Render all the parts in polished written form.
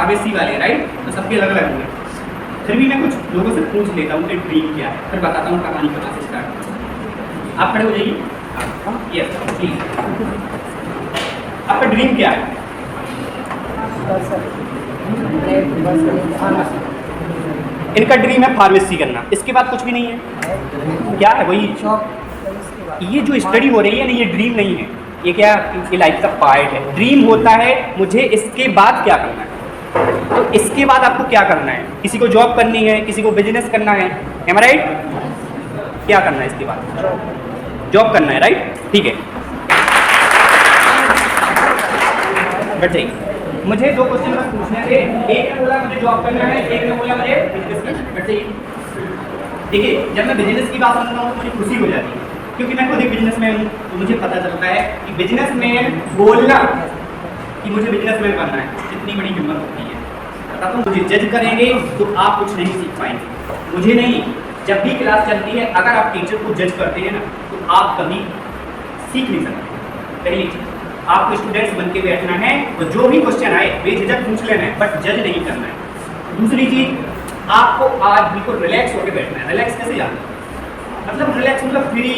Pharmacy वाले, right? तो सबके अलग अलग होंगे। फिर भी मैं कुछ लोगों से पूछ लेता हूँ कि ड्रीम क्या है, फिर बताता हूँ कहानी कहाँ से स्टार्ट। आप खड़े हो जाइए। Yes please. आपका ड्रीम क्या है? इनका ड्रीम है फार्मेसी करना, इसके बाद कुछ भी नहीं है। क्या है वही ये जो स्टडी हो रही है ना, ये ड्रीम नहीं है, ये क्या, ये लाइफ का पार्ट है। ड्रीम होता है मुझे इसके बाद क्या करना है। तो इसके बाद आपको क्या करना है? किसी को जॉब करनी है, किसी को बिजनेस करना है, एम आई राइट? क्या करना है इसके बाद? जॉब करना है, राइट? ठीक है, बैठ जाइए। मुझे दो क्वेश्चन बस पूछने थे। एक ने बोला मुझे जॉब करना है, एक ने बोला मुझे बिजनेस करना है। बैठ जाइए। देखिए, जब मैं बिजनेस की बात सुनता हूँ तो मुझे खुशी हो जाती है, क्योंकि मैं खुद एक बिजनेसमैन हूँ। तो मुझे पता चलता है कि बिजनेसमैन बोलना कि मुझे बिजनेसमैन बनना है, कितनी बड़ी हिम्मत होती है। बताता हूँ, मुझे जज करेंगे तो आप कुछ नहीं सीख पाएंगे। मुझे नहीं, जब भी क्लास चलती है अगर आप टीचर को जज करते हैं ना तो आप कभी सीख नहीं सकते। पहली चीज, आपको स्टूडेंट्स बन के बैठना है, तो जो भी क्वेश्चन आए बेझिझक पूछ लेना है, बट जज नहीं करना है। दूसरी चीज, आपको आज बिल्कुल रिलैक्स होकर बैठना है। रिलैक्स कैसे जाना है? मतलब रिलैक्स मतलब फ्री,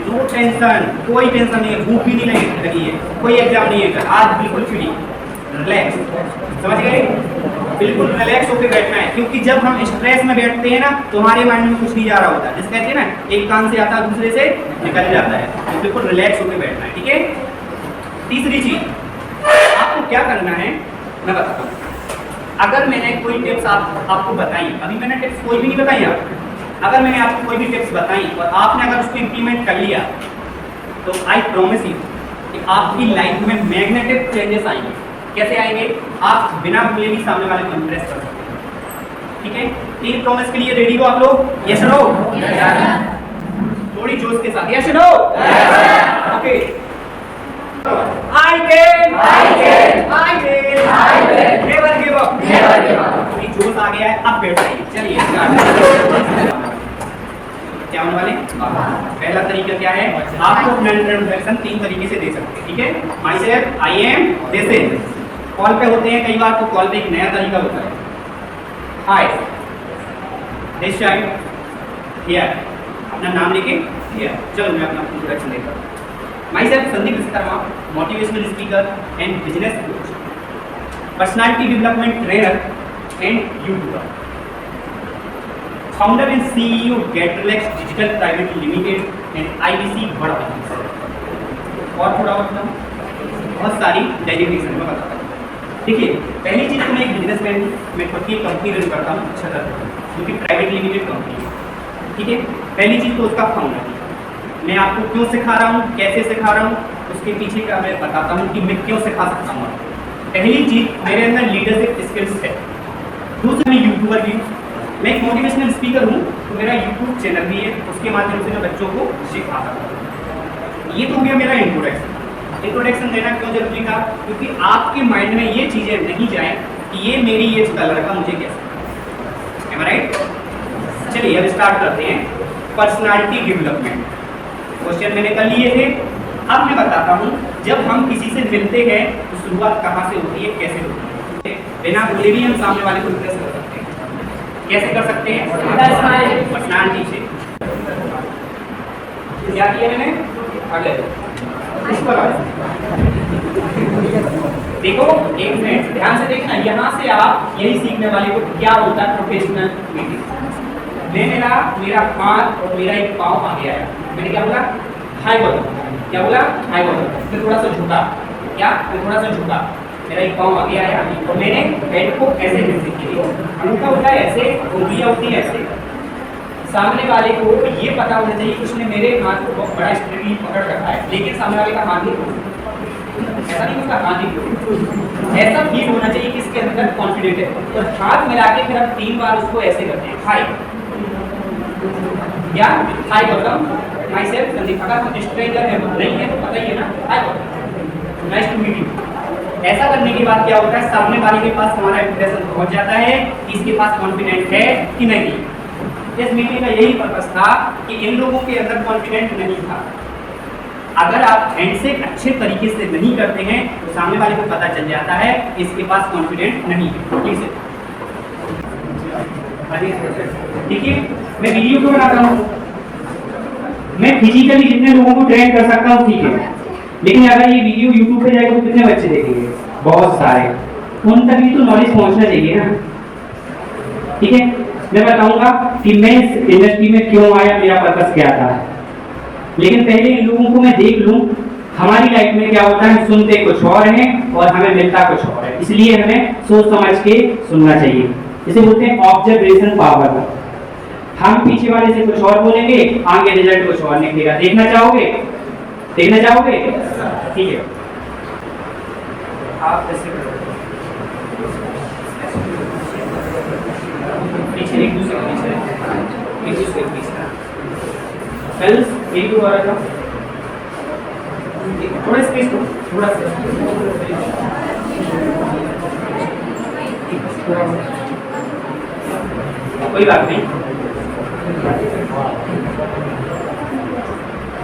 नो टेंशन, कोई टेंशन नहीं है, भूख भी नहीं लगी है, कोई एग्जाम नहीं है, आज बिल्कुल फ्री, रिलैक्स। समझ गए? बिल्कुल रिलैक्स होकर बैठना है, क्योंकि जब हम स्ट्रेस में बैठते हैं ना तो हमारे माइंड में कुछ नहीं जा रहा होता है। जिसे कहते हैं ना, एक कान से आता है दूसरे से निकल जाता है। तो बिल्कुल रिलैक्स होकर बैठना है, ठीक है? तीसरी चीज, आपको क्या करना है मैं बताता हूँ। अगर मैंने कोई टिप्स आपको बताई, अभी मैंने टिप्स कोई भी नहीं बताई आपको, अगर मैंने आपको कोई भी टिप्स बताई और आपने अगर उसको इम्प्लीमेंट कर लिया तो आई प्रॉमिस यू कि आपकी लाइफ में मैग्नेटिक चेंजेस आएंगे। कैसे आएंगे? आप बिना बोले भी सामने वाले को इंप्रेस कर सकते हैं, ठीक है? 3 प्रॉमिस के लिए रेडी हो आप लोग? Yes no? थोड़ी जोश के साथ, yes no? Okay. I can never give up। जोश आ गया है, अब बैठ जाइए। चलिए क्या होने वाले? पहला तरीका क्या है? आपको अपना इंट्रोडक्शन 3 तरीके से दे सकते हैं, ठीक है? My self, I am, this is. Call पे होते हैं कई बार, तो कॉल पे एक नया तरीका होता है। हाय, दिस टाइम हियर, अपना नाम लेके हियर। चलो मैं अपना इंट्रोडक्शन देता हूँ। Myself Sandeep Vishwakarma, motivational speaker and business coach, personality development trainer and YouTuber, founder and CEO get relax digital private limited and IBC बड़ा बिजनेस। और थोड़ा बहुत सारी डेजिग्नेशन में बताता हूँ। देखिए, पहली चीज़ तो मैं एक बिजनेसमैन हूँ, मैं खुद की कंपनी रन करता हूँ, अच्छा करता हूँ, जो कि प्राइवेट लिमिटेड कंपनी है, ठीक है? पहली चीज़ तो उसका फाउंडर। मैं आपको क्यों सिखा रहा हूँ, कैसे सिखा रहा हूँ, उसके पीछे का मैं बताता हूँ कि मैं क्यों सिखा सकता हूँ। पहली चीज़, मेरे अंदर लीडरशिप स्किल्स है। दूसरी, मैं यूट्यूबर भी हूँ, मैं एक मोटिवेशनल स्पीकर हूँ, तो मेरा यूट्यूब चैनल भी है, उसके माध्यम से मैं बच्चों को सिखाता हूँ। ये तो हो गया मेरा इंट्रोडक्शन देना क्यों जरूरी था? क्योंकि आपके माइंड में ये चीज़ें नहीं जाए कि ये मेरी एज का लड़का मुझे कैसे, एम आई राइट? चलिए अब स्टार्ट करते हैं। पर्सनालिटी डेवलपमेंट क्वेश्चन मैंने कर लिए थे। अब मैं बताता हूँ, जब हम किसी से मिलते हैं तो शुरुआत कहाँ से होती है, कैसे होती है? बिना बोले भी हम सामने वाले को इंप्रेस कर सकते हैं। कैसे कर सकते हैं? पर्सनालिटी से। क्या किया मैंने? अगले देखो, एक मिनट ध्यान से देखना, यहाँ से आप यही सीखने वाले को क्या होता है प्रोफेशनल मीटिंग। मेरा हाथ और मेरा एक पाँव आ गया है, मैंने क्या बोला? हाई बोला। क्या बोला? हाई बोला। फिर थोड़ा सा झुका, क्या? फिर थोड़ा सा झुका, मेरा एक पाँव आ गया है और मैंने हेड को ऐसे विजिट किया। उनका होता है ऐसे, उंगलियां होती है ऐसे। सामने वाले को ये पता होना चाहिए कि उसने मेरे हाथ को बहुत बड़ा स्ट्रिक्टली पकड़ रखा है, लेकिन सामने वाले का हाथ नहीं, ऐसा नहीं, उसका हाथ नहीं, ऐसा फील होना चाहिए कि इसके अंदर कॉन्फिडेंट है। और हाथ मिला के फिर हम 3 बार उसको ऐसे करते हैं, हाई, या high welcome my self Sandeep. अगर हम स्ट्रेंजर है नहीं है तो पता ही है ना, hi welcome, nice to meet you. ऐसा करने के बाद क्या होता है? सामने वाले के पास हमारा इंप्रेशन पहुंच जाता है कि इसके पास कॉन्फिडेंस है कि नहीं। इस मीटिंग का यही पर्पस था कि इन लोगों के अंदर कॉन्फिडेंस नहीं था। अगर आप हैंडशेक अच्छे तरीके से नहीं करते हैं तो सामने वाले को पता चल जाता है इसके पास कॉन्फिडेंट नहीं है। ठीक है, ठीक है, मैं वीडियो क्यों बनाता हूँ? मैं फिजिकली जितने लोगों को ट्रेन कर सकता हूँ ठीक है, लेकिन अगर ये वीडियो यूट्यूब पे जाएगा तो कितने बच्चे देखेंगे? बहुत सारे। उन तक भी तो नॉलेज पहुंचना चाहिए ना। ठीक है, मैं बताऊंगा कि मैं इस इंडस्ट्री में क्यों आया, मेरा पर्पस क्या था, लेकिन पहले इन लोगों को मैं देख लूं हमारी लाइफ में क्या होता है। सुनते कुछ और हैं और हमें मिलता कुछ और है, इसलिए हमें सोच समझ के सुनना चाहिए। इसे बोलते हैं ऑब्जर्वेशन पावर। हम पीछे वाले से कुछ और बोलेंगे, आगे रिजल्ट कुछ और निकलेगा। देखना चाहोगे? देखना चाहोगे? ठीक है, आप ऐसे पीछे एक दूसरे के पीछे, एक दूसरे के पीछे कल एक दो बार थोड़ा स्पेस दो, थोड़ा कोई बात नहीं।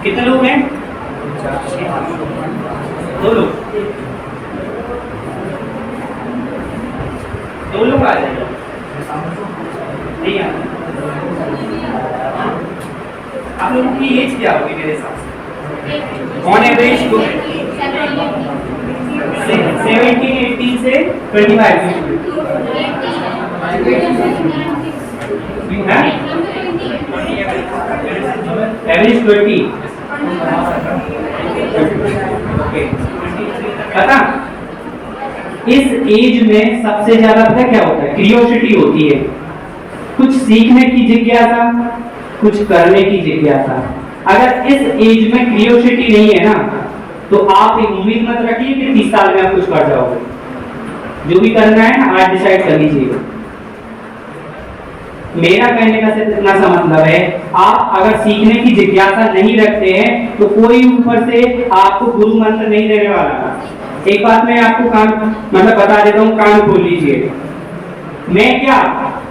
कितने लोग हैं? दो लोग, दो लोग आ जाएंगे। नहीं आ, आप लोगों की एज क्या होगी मेरे हिसाब से? ऑन एवरेज 17-18 से 25 एवरेज 20। पता इस एज में सबसे ज्यादा पता क्या होता है? क्यूरियोसिटी होती है, कुछ सीखने की जिज्ञासा, कुछ करने की जिज्ञासा। अगर इस एज में क्यूरियोसिटी नहीं है ना, तो आप एक उम्मीद मत रखिए कि 30 साल में आप कुछ कर जाओगे। जो भी करना है ना आज डिसाइड कर लीजिए। मेरा कहने का सिर्फ इतना सा मतलब है, आप अगर सीखने की जिज्ञासा नहीं रखते हैं तो कोई ऊपर से आपको गुरु मंत्र नहीं देने वाला। एक बात मैं आपको मतलब बता देता हूँ, कान खोल लीजिए। मैं क्या,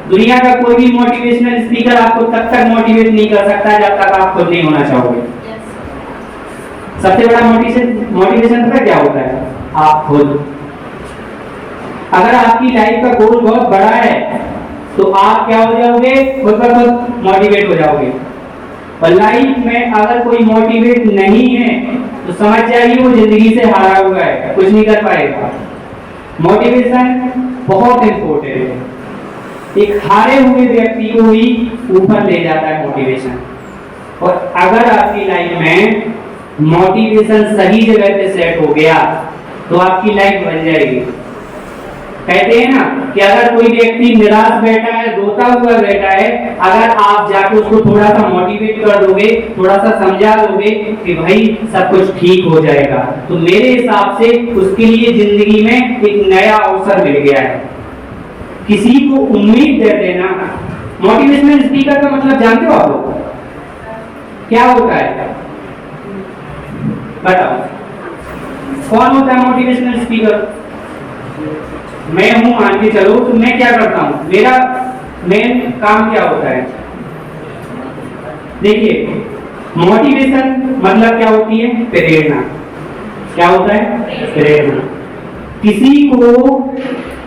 दुनिया का कोई भी मोटिवेशनल स्पीकर आपको तब तक मोटिवेट नहीं कर सकता जब तक आप खुद नहीं होना चाहोगे। सबसे बड़ा मोटिवेशन पता क्या होता है? आप खुद। अगर आपकी लाइफ का गोल बहुत बड़ा है तो आप क्या हो जाओगे? खुद ब खुद मोटिवेट हो जाओगे। और लाइफ में अगर कोई मोटिवेट नहीं है तो समझ जाइए वो जिंदगी से हारा हुआ है, कुछ नहीं कर पाएगा। मोटिवेशन बहुत इंपॉर्टेंट है। एक हारे हुए व्यक्ति को ही ऊपर ले जाता है मोटिवेशन। और अगर आपकी लाइफ में मोटिवेशन सही जगह पे सेट हो गया तो आपकी लाइफ बन जाएगी। कहते हैं ना कि अगर कोई व्यक्ति निराश बैठा है, रोता हुआ बैठा है, अगर आप जाके उसको थोड़ा सा मोटिवेट कर दोगे, थोड़ा सा समझा दोगे कि भाई सब कुछ ठीक हो जाएगा, तो मेरे हिसाब से उसके लिए जिंदगी में एक नया अवसर मिल गया है। किसी को उम्मीद दे देना। मोटिवेशनल स्पीकर का मतलब जानते हो आप लोग क्या होता है? बताओ कौन होता है मोटिवेशनल स्पीकर? मैं हूं, मान के चलो। तो मैं क्या करता हूं, मेरा मेन काम क्या होता है? देखिए, मोटिवेशन मतलब क्या होती है? प्रेरणा। क्या होता है? प्रेरणा। किसी को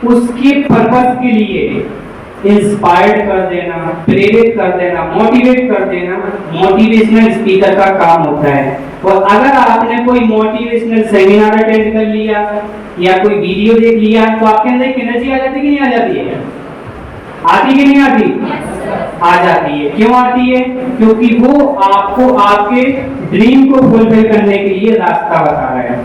उसके पर्पस के लिए इंस्पायर्ड कर देना, प्रेरित कर देना, मोटिवेट कर देना मोटिवेशनल स्पीकर का काम होता है। और अगर आपने कोई मोटिवेशनल सेमिनार अटेंड कर लिया या कोई वीडियो देख लिया तो आपके अंदर एक एनर्जी आ जाती है कि नहीं आ जाती है? आती कि नहीं आती? आ जाती है। क्यों आती है? क्योंकि वो आपको आपके ड्रीम को फुलफिल करने के लिए रास्ता बता रहा है।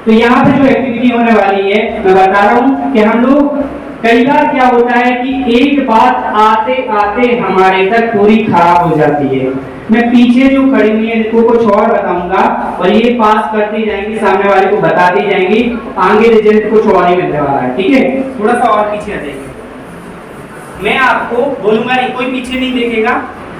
तो यहाँ पे जो एक्टिविटी होने वाली है, मैं बता रहा हूँ कि हम लोग कई बार क्या होता है कि एक बात आते आते हमारे तक पूरी खराब हो जाती है। मैं पीछे जो खड़ी हुई है इनको कुछ और बताऊंगा और ये पास करती जाएंगी, सामने वाले को बताती जाएंगी, आगे रिजल्ट कुछ और ही मिलने वाला है। ठीक है, थोड़ा सा और पीछे आ जाइए। मैं आपको बोलूंगा नहीं, कोई पीछे नहीं देखेगा,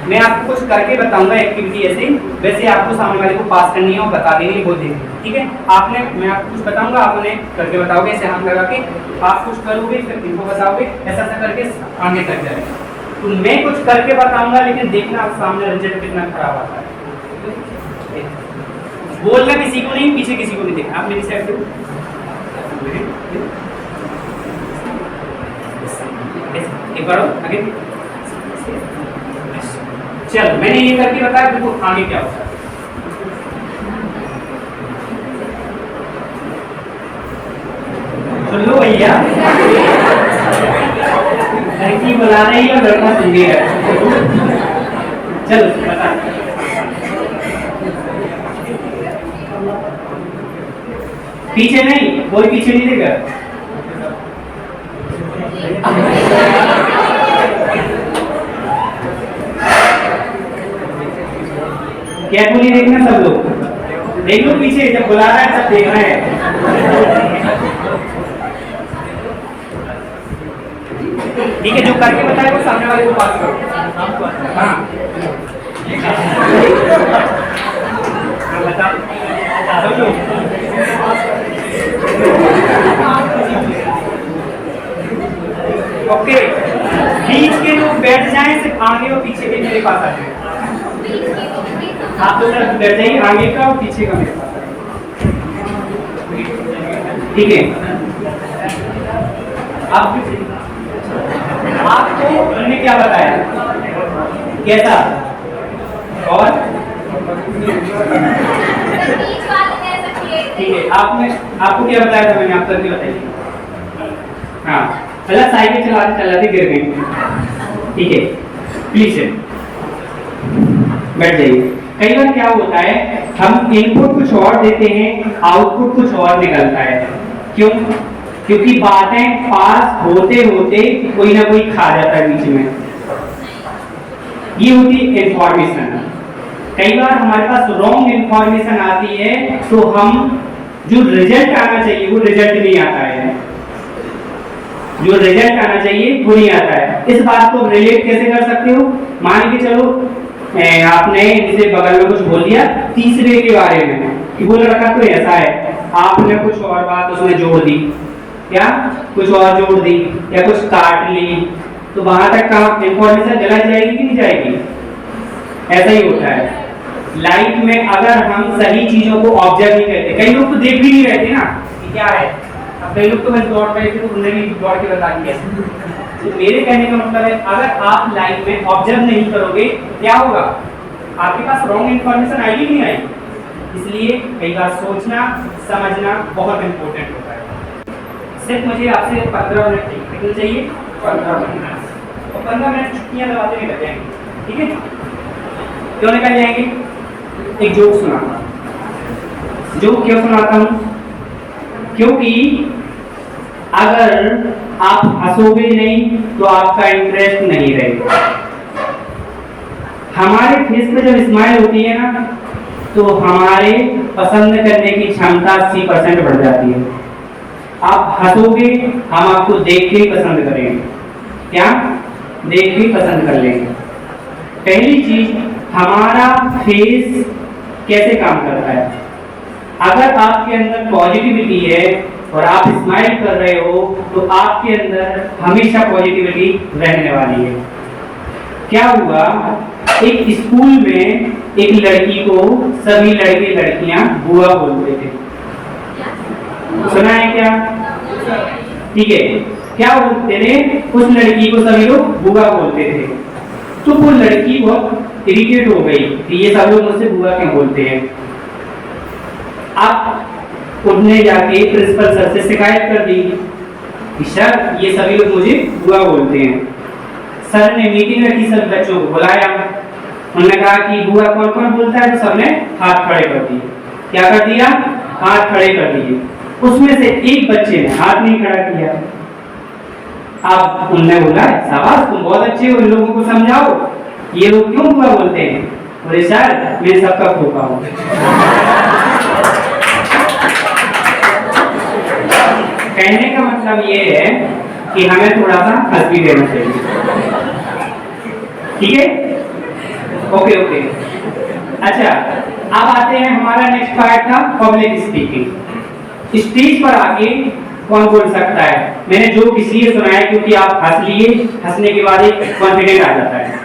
मैं आपको कुछ करके बताऊंगा एक्टिविटी ऐसे, वैसे आपको सामने वाले को पास करनी है और बता देनी है, वो देनी है। ठीक है, आपने, मैं आपको कुछ बताऊंगा, आपने करके बताओगे, ऐसे हाथ लगा के आप कुछ करोगे, फिर इनको बताओगे, ऐसा ऐसा करके आगे तक जाएगा। तो मैं कुछ करके बताऊंगा, लेकिन देखना आप सामने रिजल्ट कितना खराब आता है। बोलना किसी को नहीं, पीछे किसी को नहीं देखना। आप मेरी साइड दो। एक बार आगे। चलो मैंने ये करके बताया, बिल्कुल आगे क्या होता है। सुन लो भैया, लड़की बुला रही है, लड़का सुन रहा है। चलो बता। पीछे नहीं, कोई पीछे नहीं देगा। केयरफुली देखना सब लोग, देख लो पीछे, जब बुला रहा है तब देखना है। ठीक है, जो करके बताए वो सामने वाले को पास करो। हाँ बता ओके। बीच के लोग बैठ जाएं, सिर्फ आगे और पीछे के मेरे पास आ जाए। आप तो सिर्फ बैठ जाइए, आगे का और पीछे का मेरे पास। ठीक है, आपको उन्होंने क्या बताया, कैसा और ठीक है, आपको क्या बताया था मैंने, आप करके बताइए। हाँ पहला साइकिल चलाते गिर गई। ठीक है, प्लीज बैठ जाइए। कई बार क्या होता है, हम इनपुट कुछ और देते हैं, आउटपुट कुछ और निकलता है। क्यों? क्योंकि बातें पास होते होते कोई ना कोई खा जाता है बीच में। ये होती है इंफॉर्मेशन। कई बार हमारे पास रॉन्ग इंफॉर्मेशन आती है, तो हम जो रिजल्ट आना चाहिए वो रिजल्ट नहीं आता है, जो रिजल्ट आना चाहिए वो नहीं आता है। इस बात को रिलेट कैसे कर सकते हो? मान के चलो आपने जैसे बगल में कुछ बोल दिया तीसरे के बारे में कि वो लड़का तो ऐसा है, आपने कुछ और बात उसमें जोड़ दी, क्या कुछ और जोड़ दी या कुछ काट ली, तो वहां तक का इंफॉर्मेशन गलत जाएगी कि नहीं जाएगी? ऐसा ही होता है लाइफ में। अगर हम सही चीजों को ऑब्जर्व नहीं करते, कई लोग तो देख भी नहीं रहते ना कि क्या है। अब कई लोग तो मैं दौड़ रहे थे तो उन्होंने भी दौड़ के बता दिया। तो मेरे कहने का मतलब है, अगर आप लाइफ में ऑब्जर्व नहीं करोगे क्या होगा? आपके पास रॉन्ग इंफॉर्मेशन आएगी नहीं आएगी? इसलिए कई बार सोचना समझना बहुत इंपॉर्टेंट होता है। सिर्फ मुझे आपसे 15 मिनट कितने चाहिए? 15 मिनट। और 15 मिनट छुट्टियां दबाते निकल जाएंगे। ठीक है, क्यों निकल जाएंगे? एक जोक सुनाता। जोक क्यों सुनाता हूँ? क्योंकि अगर आप हंसोगे नहीं तो आपका इंटरेस्ट नहीं रहेगा। हमारे फेस पे जब स्माइल होती है ना, तो हमारे पसंद करने की क्षमता 80% बढ़ जाती है। आप हंसोगे, हम आपको देख के ही पसंद करेंगे। क्या? देख के पसंद कर लेंगे। पहली चीज, हमारा फेस कैसे काम करता है? अगर आपके अंदर पॉजिटिविटी है और आप स्माइल कर रहे हो, तो आपके अंदर हमेशा पॉजिटिविटी रहने वाली है। क्या हुआ, एक स्कूल में एक लड़की को सभी लड़के लड़कियां बुआ बोलते थे। सुना है क्या? ठीक है, क्या बोलते थे? उस लड़की को सभी लोग बुआ बोलते थे। तो वो लड़की बहुत इरिटेट हो गई कि ये सब लोग मुझसे बुआ क्यों बोलते हैं। अब उन्होंने जाके प्रिंसिपल सर से शिकायत कर दी कि सर ये सभी लोग मुझे बुआ बोलते हैं। सर ने मीटिंग रखी, सब बच्चों को बुलाया। उन्होंने कहा कि बुआ कौन कौन बोलता है, तो सबने हाथ खड़े कर दिए। क्या कर दिया? हाथ खड़े कर दिए। उसमें से एक बच्चे ने हाथ नहीं खड़ा किया। अब उन्होंने बोला शाबाश तुम बहुत अच्छे हो, इन लोगों को समझाओ ये लोग क्यों बुआ बोलते हैं। बोले सर मैं सबका फूफा हूँ। कहने का मतलब ये है कि हमें थोड़ा सा हंस भी देना चाहिए। ठीक है, ओके ओके। अच्छा, अब आते हैं, हमारा नेक्स्ट पार्ट था पब्लिक स्पीकिंग। स्टेज पर आके कौन बोल सकता है? मैंने जो किसी सुनाया क्योंकि आप हंस लिए, हंसने के बाद एक कॉन्फिडेंट आ जाता है।